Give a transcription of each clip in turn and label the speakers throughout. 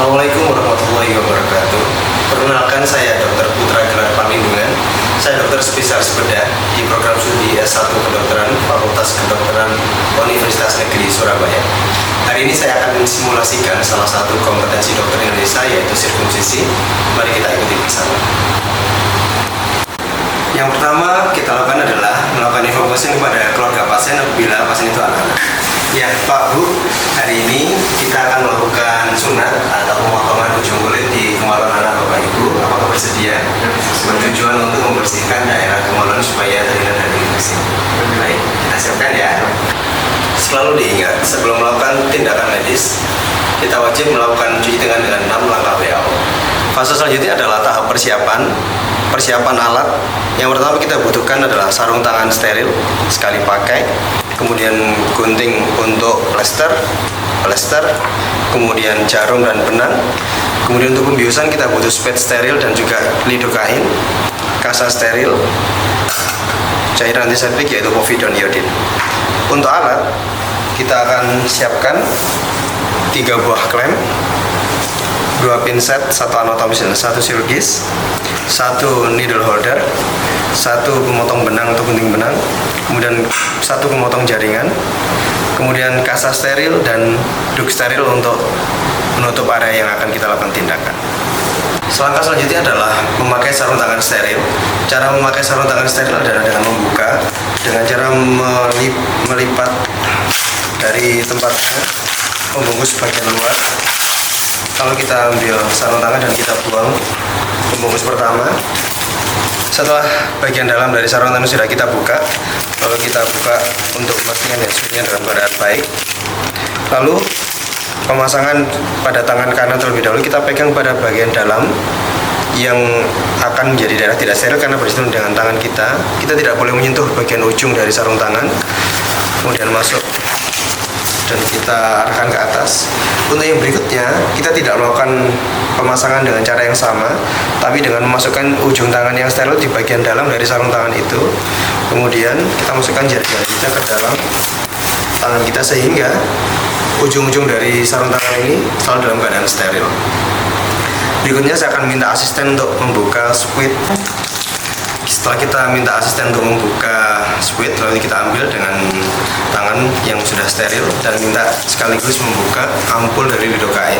Speaker 1: Assalamualaikum warahmatullahi wabarakatuh. Perkenalkan, saya Dr. Putra Gelar Panlindungan. Saya dokter spesialis bedah di program studi S1 Kedokteran Fakultas Kedokteran Universitas Negeri Surabaya. Hari ini saya akan mensimulasikan salah satu kompetensi dokter Indonesia, yaitu sirkumsisi. Mari kita ikuti bersama. Yang pertama kita lakukan adalah melakukan evaluasi kepada keluarga pasien apabila pasien itu anak-anak. Ya Pak Bu, hari ini kita akan melakukan sunat atau pemotongan ujung kulit di kemaluan anak Bapak Ibu. Apakah bersedia? Bertujuan untuk membersihkan daerah kemaluan supaya terhindar dari infeksi. Baik, kita siapkan ya. Selalu diingat, sebelum melakukan tindakan medis, kita wajib melakukan cuci tangan dengan 6 langkah WHO. Fase selanjutnya adalah tahap persiapan alat. Yang pertama kita butuhkan adalah sarung tangan steril sekali pakai, kemudian gunting untuk plester, kemudian jarum dan benang. Kemudian untuk pembiusan kita butuh spade steril dan juga lidocain, kasa steril, cairan antiseptik yaitu povidone iodine. Untuk alat kita akan siapkan 3 buah klem, 2 pinset, 1 anatomis dan 1 chirurgis, 1 needle holder, 1 pemotong benang atau gunting benang, kemudian 1 pemotong jaringan, kemudian kasa steril dan duk steril untuk menutup area yang akan kita lakukan tindakan. Langkah selanjutnya adalah memakai sarung tangan steril. Cara memakai sarung tangan steril adalah dengan membuka dengan cara melipat dari tempatnya pembungkus bagian luar. Kalau kita ambil sarung tangan dan kita buang pembungkus pertama, setelah bagian dalam dari sarung tangan sudah kita buka, lalu kita buka untuk memastikan hasilnya dalam keadaan baik. Lalu pemasangan pada tangan kanan terlebih dahulu, kita pegang pada bagian dalam yang akan menjadi daerah tidak steril karena bersentuhan dengan tangan kita. Kita tidak boleh menyentuh bagian ujung dari sarung tangan. Kemudian masuk dan kita arahkan ke atas. Untuk yang berikutnya, kita tidak melakukan pemasangan dengan cara yang sama, tapi dengan memasukkan ujung tangan yang steril di bagian dalam dari sarung tangan itu. Kemudian kita masukkan jari-jari kita ke dalam tangan kita sehingga ujung-ujung dari sarung tangan ini selalu dalam keadaan steril. Berikutnya saya akan minta asisten untuk membuka squid. Setelah kita minta asisten untuk membuka squid, lalu kita ambil dengan tangan yang sudah steril dan minta sekaligus membuka ampul dari lidocain.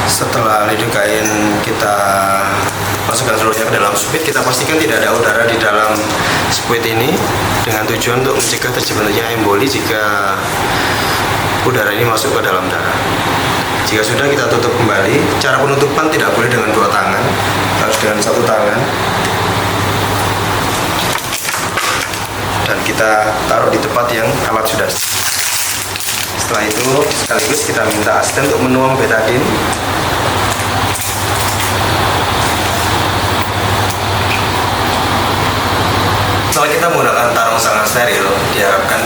Speaker 1: Setelah lidocain kita masukkan seluruhnya ke dalam squid, kita pastikan tidak ada udara di dalam squid ini dengan tujuan untuk mencegah terjadinya emboli jika udara ini masuk ke dalam darah. Jika sudah, kita tutup kembali. Cara penutupan tidak boleh dengan 2 tangan, harus dengan 1 tangan. Dan kita taruh di tempat yang alat sudah. Setelah itu, sekaligus kita minta asisten untuk menuang betadine. Setelah kita menggunakan tarung sangat steril, diharapkan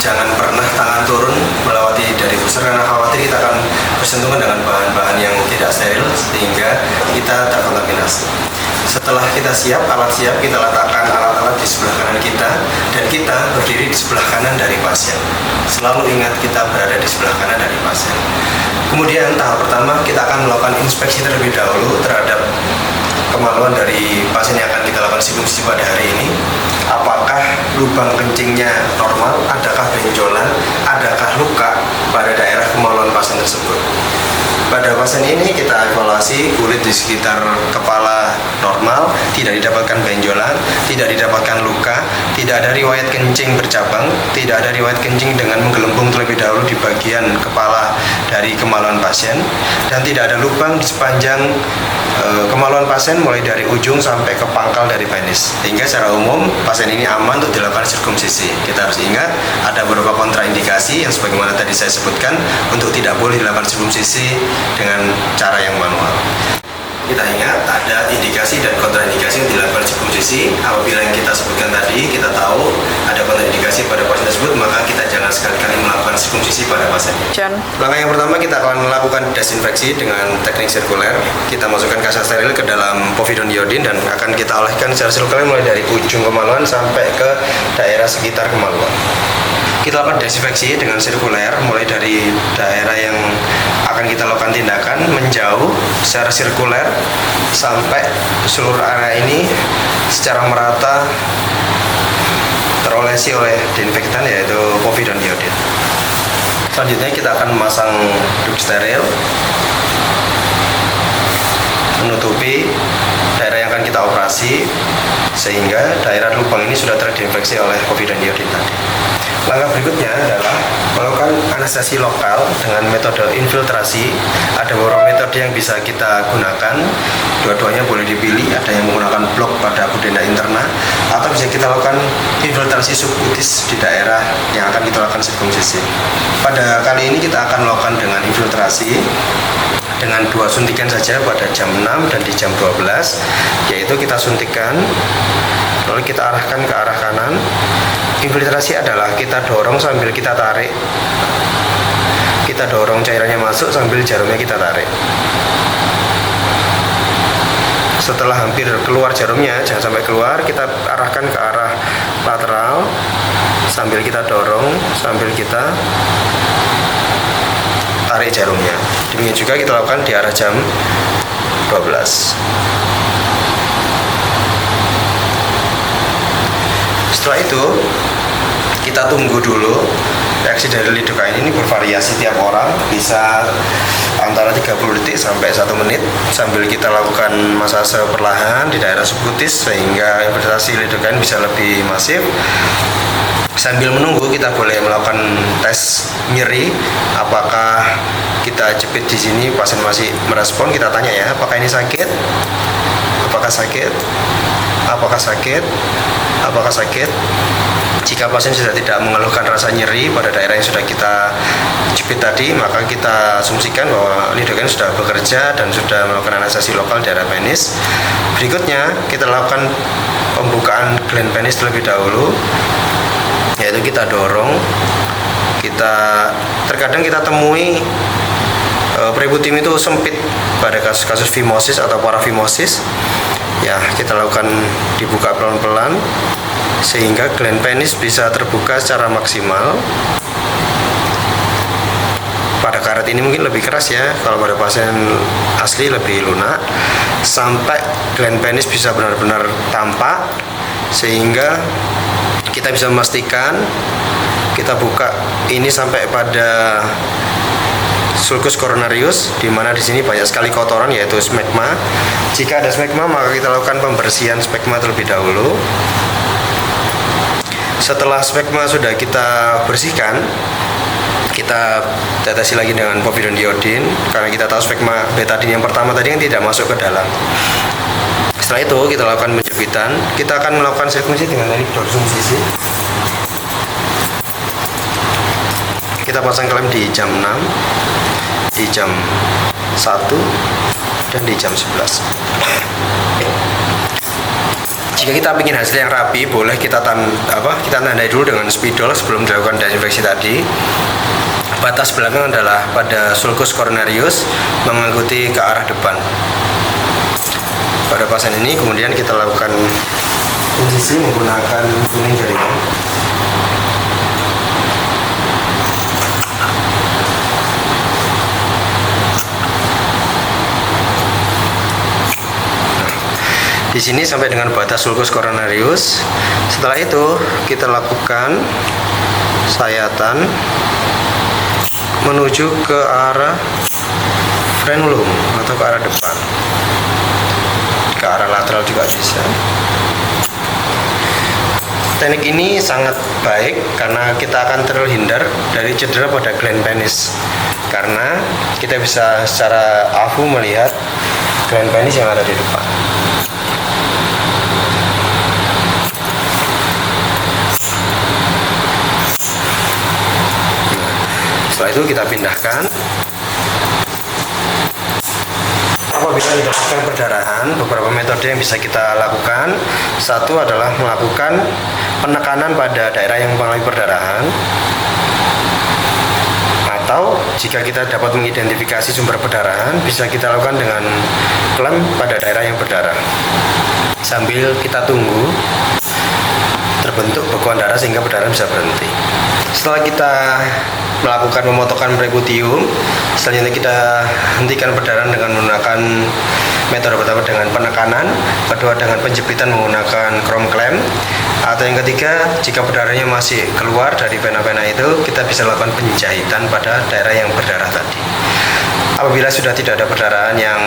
Speaker 1: jangan pernah tangan turun melewati dari pusar karena khawatir kita akan bersentuhan dengan bahan-bahan yang tidak steril sehingga kita terkontaminasi. Setelah kita siap, alat siap, kita letakkan alat-alat di sebelah kanan kita dan kita berdiri di sebelah kanan dari pasien. Selalu ingat kita berada di sebelah kanan dari pasien. Kemudian tahap pertama kita akan melakukan inspeksi terlebih dahulu terhadap kemaluan dari pasien yang akan kita lakukan sirkumsisi pada hari ini. Apakah lubang kencingnya normal, adakah benjolan, adakah luka pada daerah kemaluan pasien tersebut. Pada pasien ini kita evaluasi kulit di sekitar kepala normal, tidak didapatkan benjolan, tidak didapatkan luka, tidak ada riwayat kencing bercabang, tidak ada riwayat kencing dengan menggelembung terlebih dahulu di bagian kepala dari kemaluan pasien, dan tidak ada lubang di sepanjang kemaluan pasien mulai dari ujung sampai ke pangkal dari penis. Sehingga secara umum pasien ini aman untuk dilakukan sirkumsisi. Kita harus ingat ada beberapa kontraindikasi yang sebagaimana tadi saya sebutkan untuk tidak boleh dilakukan sirkumsisi dengan cara yang manual. Kita ingat ada indikasi dan kontraindikasi untuk dilakukan sirkumsisi. Apabila yang kita sebutkan tadi kita tahu ada kontraindikasi pada pasien tersebut, maka kita jangan sekali-kali melakukan sirkumsisi pada pasien. Langkah yang pertama kita akan melakukan desinfeksi dengan teknik sirkuler. Kita masukkan kasa steril ke dalam povidone iodine dan akan kita oleskan secara sirkuler mulai dari ujung kemaluan sampai ke daerah sekitar kemaluan. kita lakukan desinfeksi dengan sirkuler, mulai dari daerah yang akan kita lakukan tindakan menjauh secara sirkuler sampai seluruh area ini secara merata terolesi oleh disinfektan, yaitu povidone iodine. Selanjutnya kita akan memasang duk steril menutupi daerah yang akan kita operasi sehingga daerah lubang ini sudah terdesinfeksi oleh povidone iodine tadi. Langkah berikutnya adalah melakukan anestesi lokal dengan metode infiltrasi. Ada beberapa metode yang bisa kita gunakan, dua-duanya boleh dipilih. Ada yang menggunakan blok pada pudenda interna, atau bisa kita lakukan infiltrasi subkutis di daerah yang akan kita lakukan sirkumsisi. Pada kali ini kita akan melakukan dengan infiltrasi dengan 2 suntikan saja pada jam 6 dan di jam 12, yaitu kita suntikan lalu kita arahkan ke arah kanan. Infiltrasi adalah kita dorong sambil kita tarik, kita dorong cairannya masuk sambil jarumnya kita tarik. Setelah hampir keluar jarumnya, jangan sampai keluar, kita arahkan ke arah lateral sambil kita dorong, sambil kita tarik jarumnya. Demikian juga kita lakukan di arah jam 12. Setelah itu kita tunggu dulu. Reaksi dari lidocaine ini bervariasi tiap orang, bisa antara 30 detik sampai 1 menit sambil kita lakukan masase perlahan di daerah subkutis sehingga infiltrasi lidocaine bisa lebih masif. Sambil menunggu kita boleh melakukan tes nyeri, apakah kita jepit di sini pasien masih merespon, kita tanya ya, apakah ini sakit? Apakah sakit? Apakah sakit? Apakah sakit? Jika pasien sudah tidak mengeluhkan rasa nyeri pada daerah yang sudah kita jepit tadi, maka kita asumsikan bahwa lidocaine sudah bekerja dan sudah melakukan anestesi lokal daerah penis. Berikutnya kita lakukan pembukaan gland penis terlebih dahulu, yaitu kita dorong. Terkadang kita temui peributim itu sempit pada kasus-kasus fimosis atau parafimosis. Ya, kita lakukan dibuka pelan-pelan sehingga gland penis bisa terbuka secara maksimal. Pada karet ini mungkin lebih keras ya, kalau pada pasien asli lebih lunak, sampai gland penis bisa benar-benar tampak sehingga kita bisa memastikan. Kita buka ini sampai pada sulcus coronarius, di mana di sini banyak sekali kotoran yaitu smegma. Jika ada smegma, maka kita lakukan pembersihan smegma terlebih dahulu. Setelah smegma sudah kita bersihkan, kita tetesi lagi dengan povidone iodine karena kita tahu smegma betadine yang pertama tadi yang tidak masuk ke dalam. Setelah itu kita lakukan penjepitan. Kita akan melakukan sirkumsisi dengan teknik dorsum sisi. Kita pasang klem di jam 6, di jam 1, dan di jam 11. Jika kita ingin hasil yang rapi, boleh kita tandai dulu dengan spidol sebelum dilakukan desinfeksi tadi. Batas belakang adalah pada sulcus coronarius mengikuti ke arah depan. Pada pasien ini kemudian kita lakukan insisi menggunakan kuning jaringan. Di sini sampai dengan batas sulcus coronarius. Setelah itu kita lakukan sayatan menuju ke arah frenulum atau ke arah depan, ke arah lateral juga bisa. Teknik ini sangat baik karena kita akan terhindar dari cedera pada gland penis, karena kita bisa secara afu melihat gland penis yang ada di depan. Setelah itu kita pindahkan. Apabila didapatkan perdarahan, beberapa metode yang bisa kita lakukan. Satu adalah melakukan penekanan pada daerah yang mengalami perdarahan, atau jika kita dapat mengidentifikasi sumber perdarahan, bisa kita lakukan dengan klem pada daerah yang berdarah sambil kita tunggu. terbentuk bekuan darah sehingga perdarahan bisa berhenti. Setelah kita melakukan pemotongan perikutium, selanjutnya kita hentikan perdarahan dengan menggunakan metode pertama dengan penekanan, kedua dengan penjepitan menggunakan chrome clamp, atau yang ketiga jika perdarahannya masih keluar dari vena-vena itu, kita bisa lakukan penjahitan pada daerah yang berdarah tadi. Apabila sudah tidak ada perdarahan yang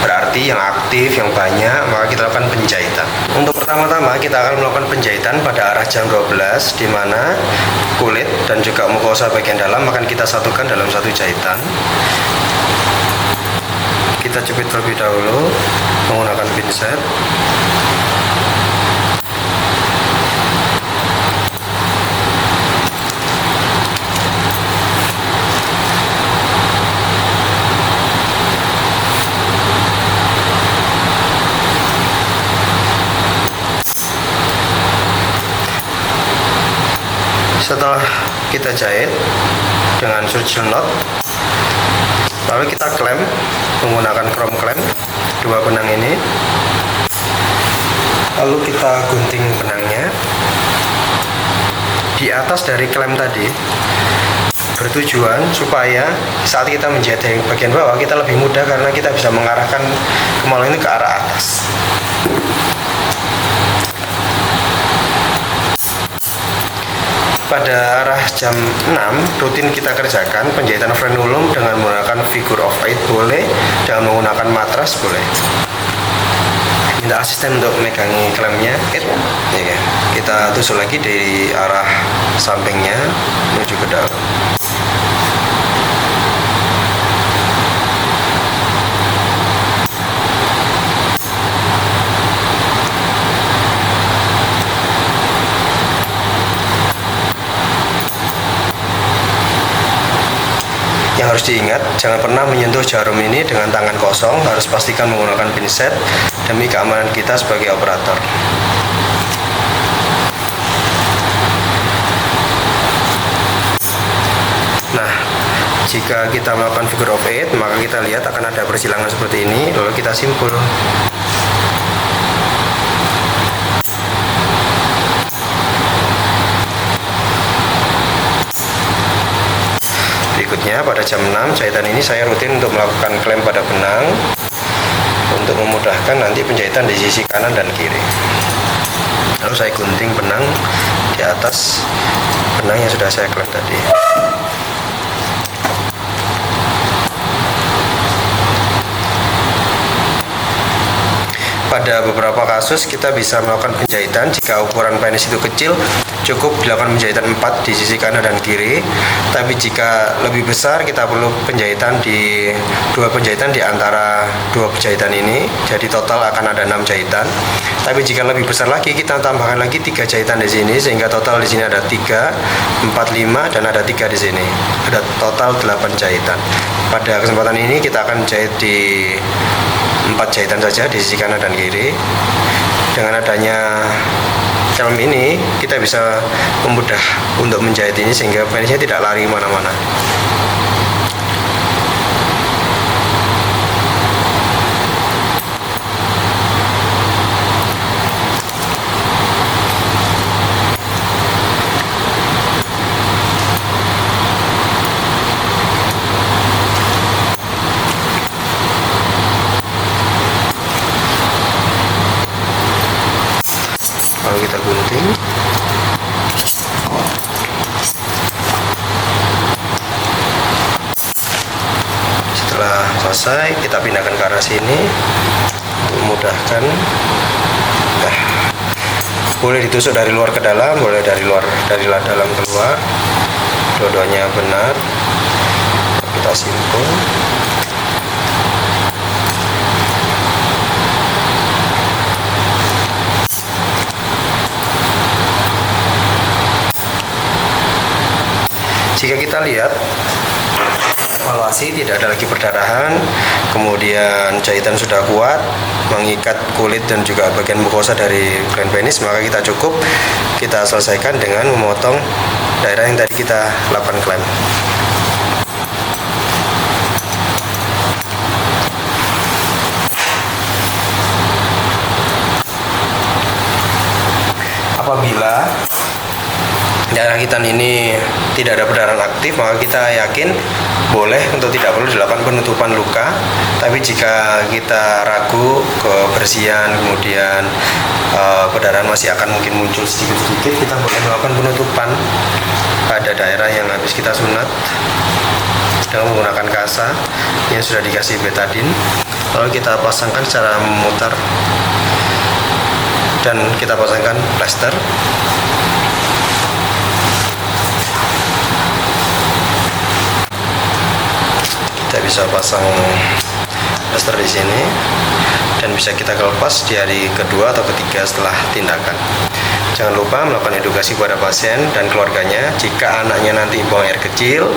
Speaker 1: berarti, yang aktif, yang banyak, maka kita lakukan penjahitan. Untuk pertama-tama kita akan melakukan penjahitan pada arah jam 12, di mana kulit dan juga mukosa bagian dalam akan kita satukan dalam satu jahitan. Kita jepit terlebih dahulu menggunakan pinset. Setelah kita jahit dengan surgical knot, lalu kita klem menggunakan chrome clamp dua benang ini, lalu kita gunting benangnya di atas dari klem tadi, bertujuan supaya saat kita menjahit yang bagian bawah kita lebih mudah karena kita bisa mengarahkan kemaluan ini ke arah atas. Pada arah jam 6 rutin kita kerjakan penjahitan frenulum dengan menggunakan figure of 8 boleh, dengan menggunakan matras boleh. Minta asisten untuk megangi klemnya. Ya, kita tusuk lagi dari arah sampingnya menuju ke dalam. Yang harus diingat, jangan pernah menyentuh jarum ini dengan tangan kosong, harus pastikan menggunakan pinset demi keamanan kita sebagai operator. Nah, jika kita melakukan figure of 8, maka kita lihat akan ada persilangan seperti ini, lalu kita simpul. Berikutnya pada jam 6 jahitan ini saya rutin untuk melakukan klem pada benang untuk memudahkan nanti penjahitan di sisi kanan dan kiri. Lalu saya gunting benang di atas benang yang sudah saya klem tadi. Pada beberapa kasus kita bisa melakukan penjahitan jika ukuran penis itu kecil, cukup dilakukan penjahitan 4 di sisi kanan dan kiri. Tapi jika lebih besar kita perlu penjahitan di dua penjahitan di antara dua penjahitan ini. Jadi total akan ada 6 jahitan. Tapi jika lebih besar lagi kita tambahkan lagi 3 jahitan di sini sehingga total di sini ada 3, 4, 5 dan ada 3 di sini. Ada total 8 jahitan. Pada kesempatan ini kita akan jahit di 4 jahitan saja di sisi kanan dan kiri. Dengan adanya film ini kita bisa memudah untuk menjahit ini sehingga penisnya tidak lari kemana-mana. Lalu kita gunting. Setelah selesai kita pindahkan ke arah sini untuk memudahkan. Nah, boleh ditusuk dari luar ke dalam, boleh dari dalam keluar. Dua-duanya benar. Kita simpul. Jika kita lihat evaluasi tidak ada lagi perdarahan, kemudian jahitan sudah kuat mengikat kulit dan juga bagian mukosa dari gland penis, maka kita selesaikan dengan memotong daerah yang tadi kita lakukan klem. Apabila daerah hitam ini tidak ada perdarahan aktif, maka kita yakin boleh untuk tidak perlu dilakukan penutupan luka. Tapi jika kita ragu kebersihan, kemudian perdarahan masih akan mungkin muncul sedikit-sedikit, kita boleh melakukan penutupan pada daerah yang habis kita sunat dengan menggunakan kasa yang sudah dikasih betadin. Lalu kita pasangkan secara memutar dan kita pasangkan plester. Kita bisa pasang plester di sini dan bisa kita lepas di hari kedua atau ketiga setelah tindakan. Jangan lupa melakukan edukasi kepada pasien dan keluarganya. Jika anaknya nanti buang air kecil,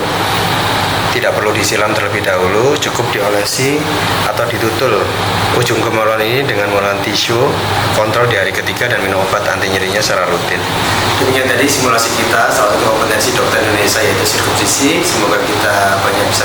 Speaker 1: tidak perlu disiram terlebih dahulu, cukup diolesi atau ditutul ujung kemaluan ini dengan menggunakan tisu, kontrol di hari ketiga dan minum obat anti nyerinya secara rutin. Demikian tadi simulasi kita, salah satu kompetensi dokter Indonesia yaitu sirkumsisi. Semoga kita banyak bisa